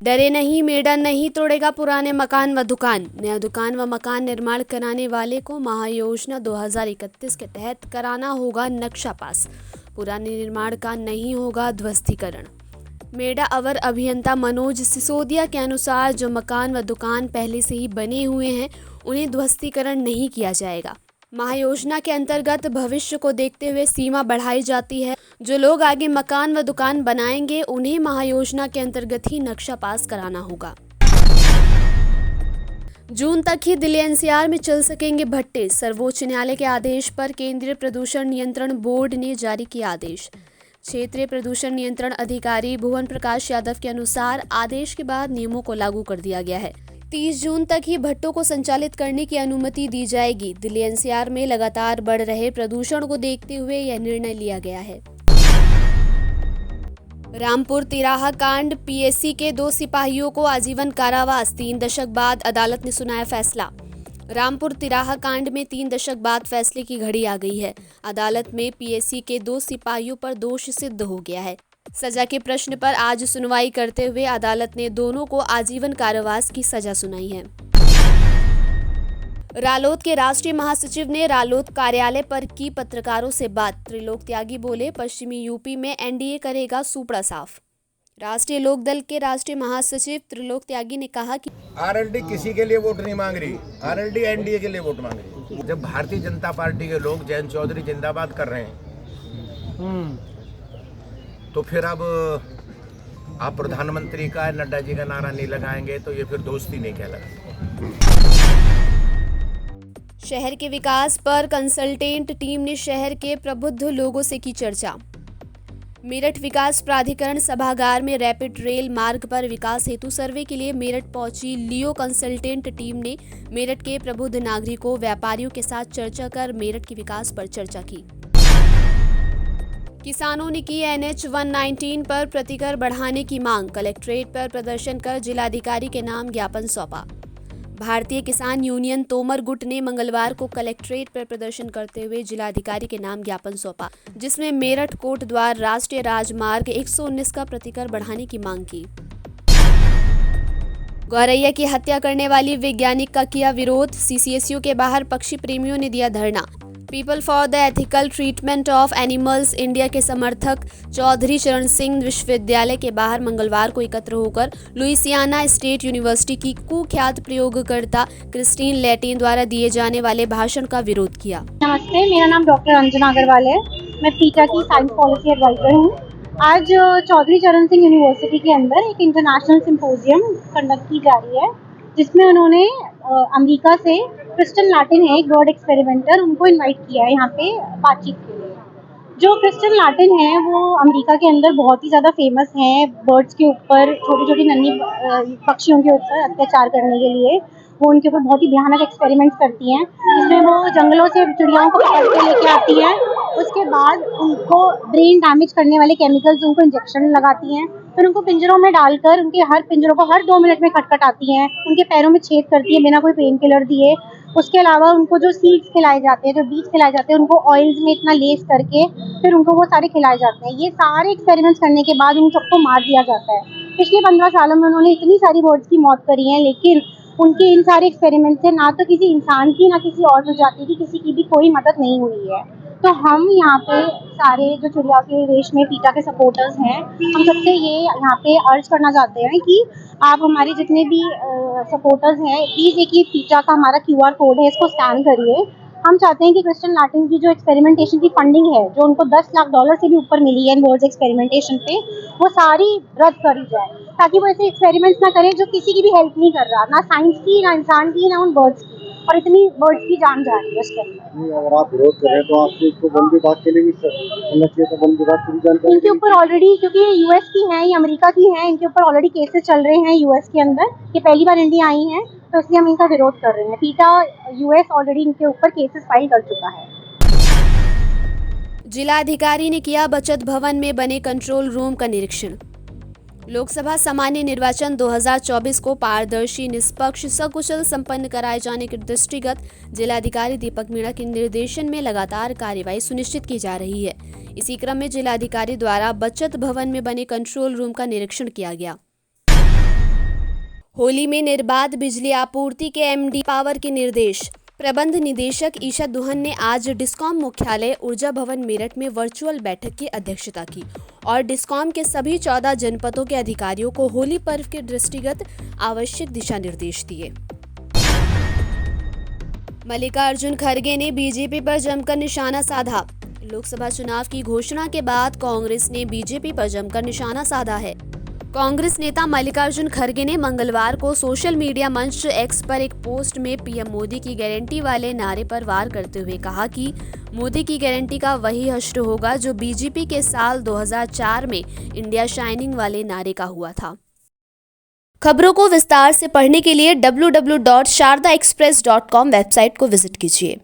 डरे नहीं, मेडा नहीं तोड़ेगा पुराने मकान व दुकान। नया दुकान व मकान निर्माण कराने वाले को महायोजना 2031 के तहत कराना होगा नक्शा पास। पुराने निर्माण का नहीं होगा ध्वस्तीकरण। मेडा अवर अभियंता मनोज सिसोदिया के अनुसार जो मकान व दुकान पहले से ही बने हुए हैं उन्हें ध्वस्तीकरण नहीं किया जाएगा। महायोजना के अंतर्गत भविष्य को देखते हुए सीमा बढ़ाई जाती है। जो लोग आगे मकान व दुकान बनाएंगे उन्हें महायोजना के अंतर्गत ही नक्शा पास कराना होगा। जून तक ही दिल्ली एनसीआर में चल सकेंगे भट्टे। सर्वोच्च न्यायालय के आदेश पर केंद्रीय प्रदूषण नियंत्रण बोर्ड ने जारी किया आदेश। क्षेत्रीय प्रदूषण नियंत्रण अधिकारी भुवन प्रकाश यादव के अनुसार आदेश के बाद नियमों को लागू कर दिया गया है। 30 जून तक ही भट्टों को संचालित करने की अनुमति दी जाएगी। दिल्ली एनसीआर में लगातार बढ़ रहे प्रदूषण को देखते हुए यह निर्णय लिया गया है। रामपुर तिराहा कांड, पीएसी के 2 सिपाहियों को आजीवन कारावास। 3 दशक बाद अदालत ने सुनाया फैसला। रामपुर तिराहा कांड में 3 दशक बाद फैसले की घड़ी आ गई है। अदालत में पीएसी के 2 सिपाहियों पर दोष सिद्ध हो गया है। सजा के प्रश्न पर आज सुनवाई करते हुए अदालत ने दोनों को आजीवन कारावास की सजा सुनाई है। रालोद के राष्ट्रीय महासचिव ने रालोद कार्यालय पर की पत्रकारों से बात। त्रिलोक त्यागी बोले, पश्चिमी यूपी में एनडीए करेगा सूपड़ा साफ। राष्ट्रीय लोकदल के राष्ट्रीय महासचिव त्रिलोक त्यागी ने कहा कि आरएलडी किसी के लिए वोट नहीं मांग रही, आरएलडी एनडीए के लिए वोट मांग रही। जब भारतीय जनता पार्टी के लोग जयंत चौधरी जिंदाबाद कर रहे हैं तो फिर अब आप प्रधानमंत्री का, नड्डा जी का नारा नहीं लगाएंगे तो ये फिर दोस्ती नहीं कहलाएगी। शहर के विकास पर कंसल्टेंट टीम ने शहर के प्रबुद्ध लोगों से की चर्चा। मेरठ विकास प्राधिकरण सभागार में रैपिड रेल मार्ग पर विकास हेतु सर्वे के लिए मेरठ पहुंची लियो कंसल्टेंट टीम ने मेरठ के प्रबुद्ध नागरिकों, व्यापारियों के साथ चर्चा कर मेरठ के विकास पर चर्चा की। किसानों ने की NH 119 पर प्रतिकर बढ़ाने की मांग। कलेक्ट्रेट पर प्रदर्शन कर जिलाधिकारी के नाम ज्ञापन सौंपा। भारतीय किसान यूनियन तोमर गुट ने मंगलवार को कलेक्ट्रेट पर प्रदर्शन करते हुए जिलाधिकारी के नाम ज्ञापन सौंपा, जिसमें मेरठ कोटद्वार राष्ट्रीय राजमार्ग 119 का प्रतिकर बढ़ाने की मांग की। गौरैया की हत्या करने वाली वैज्ञानिक का किया विरोध। CCSU के बाहर पक्षी प्रेमियों ने दिया धरना। People for the ethical treatment of animals India के समर्थक चौधरी चरण सिंह विश्वविद्यालय के बाहर मंगलवार को एकत्र होकर लुइसियाना स्टेट यूनिवर्सिटी की कुख्यात प्रयोगकर्ता क्रिस्टीन लैटिन द्वारा दिए जाने वाले भाषण का विरोध किया। नमस्ते, मेरा नाम डॉक्टर अंजना अग्रवाल है। मैं पीटा की साइंस पॉलिसी एडवाइजर हूँ। आज चौधरी चरण सिंह यूनिवर्सिटी के अंदर एक इंटरनेशनल सिंपोजियम कंडक्ट की जा रही है, जिसमें उन्होंने अमेरिका से क्रिस्टन लैटिन है, एक बर्ड एक्सपेरिमेंटर, उनको इनवाइट किया है यहाँ पे बातचीत के लिए। जो क्रिस्टन लैटिन है वो अमेरिका के अंदर बहुत ही ज़्यादा फेमस हैं बर्ड्स के ऊपर, छोटी छोटी नन्ही पक्षियों के ऊपर अत्याचार करने के लिए। वो उनके ऊपर बहुत ही भयानक एक्सपेरिमेंट्स करती हैं, जिसमें वो जंगलों से चिड़ियाओं को पकड़ के लेके आती हैं। उसके बाद उनको ब्रेन डैमेज करने वाले केमिकल्स, उनको इंजेक्शन लगाती हैं। फिर उनको पिंजरों में डालकर उनके हर पिंजरों को हर 2 मिनट में खटखटाती हैं। उनके पैरों में छेद करती है बिना कोई पेन किलर दिए। उसके अलावा उनको जो सीड्स खिलाए जाते हैं, जो बीज खिलाए जाते हैं, उनको ऑयल्स में इतना लेस करके फिर उनको वो सारे खिलाए जाते हैं। ये सारे एक्सपेरिमेंट्स करने के बाद उन सबको मार दिया जाता है। पिछले 15 सालों में उन्होंने इतनी सारी बर्ड्स की मौत करी है, लेकिन उनके इन सारे एक्सपेरिमेंट से ना तो किसी इंसान की, ना किसी और प्रजाति की, किसी की भी कोई मदद नहीं हुई है। तो हम यहाँ पे सारे जो चिड़िया के देश में पीटा के सपोर्टर्स हैं, हम सबसे ये यहाँ पे अर्ज करना चाहते हैं कि आप हमारे जितने भी सपोर्टर्स हैं, प्लीज़ एक ये पीटा का हमारा QR कोड है, इसको स्कैन करिए। हम चाहते हैं कि क्रिस्टन लैटिन की जो एक्सपेरिमेंटेशन की फंडिंग है, जो उनको $10 लाख से भी ऊपर मिली है इन बर्ड्स एक्सपेरिमेंटेशन पे, वो सारी रद्द करी जाए, ताकि वो ऐसे एक्सपेरिमेंट्स ना करें जो किसी की भी हेल्प नहीं कर रहा, ना साइंस की, ना इंसान की, ना उन बर्ड्स की। और इतनी बर्ड्स की जान जा रही है उसके अंदर। अगर आप विरोध कर रहे हैं तो आपको इसको वन विभाग के लिए भी होना चाहिए, तो वन विभाग की जानकारी इनके ऊपर ऑलरेडी, क्योंकि ये US की हैं, ये अमेरिका की हैं, इनके ऊपर ऑलरेडी केसेस चल रहे हैं US के अंदर। ये पहली बार इंडिया आई हैं, तो इसलिए हम इनका विरोध कर रहे हैं। पीटा US ऑलरेडी इनके ऊपर केसेस फाइल कर चुका है। जिलाधिकारी ने किया बचत भवन में बने कंट्रोल रूम का निरीक्षण। लोकसभा सामान्य निर्वाचन 2024 को पारदर्शी, निष्पक्ष, सकुशल संपन्न कराए जाने के दृष्टिगत जिलाधिकारी दीपक मीणा के निर्देशन में लगातार कार्यवाही सुनिश्चित की जा रही है। इसी क्रम में जिलाधिकारी द्वारा बचत भवन में बने कंट्रोल रूम का निरीक्षण किया गया। होली में निर्बाध बिजली आपूर्ति के एमडी पावर के निर्देश। प्रबंध निदेशक ईशा दुहन ने आज डिस्कॉम मुख्यालय ऊर्जा भवन मेरठ में वर्चुअल बैठक की अध्यक्षता की और डिस्कॉम के सभी 14 जनपदों के अधिकारियों को होली पर्व के दृष्टिगत आवश्यक दिशा निर्देश दिए। मल्लिकार्जुन खड़गे ने बीजेपी पर जमकर निशाना साधा। लोकसभा चुनाव की घोषणा के बाद कांग्रेस ने बीजेपी पर जमकर निशाना साधा है। कांग्रेस नेता मल्लिकार्जुन खड़गे ने मंगलवार को सोशल मीडिया मंच एक्स पर एक पोस्ट में पीएम मोदी की गारंटी वाले नारे पर वार करते हुए कहा कि मोदी की गारंटी का वही हश्र होगा जो बीजेपी के साल 2004 में इंडिया शाइनिंग वाले नारे का हुआ था। खबरों को विस्तार से पढ़ने के लिए www.shardaexpress.com वेबसाइट को विजिट कीजिए।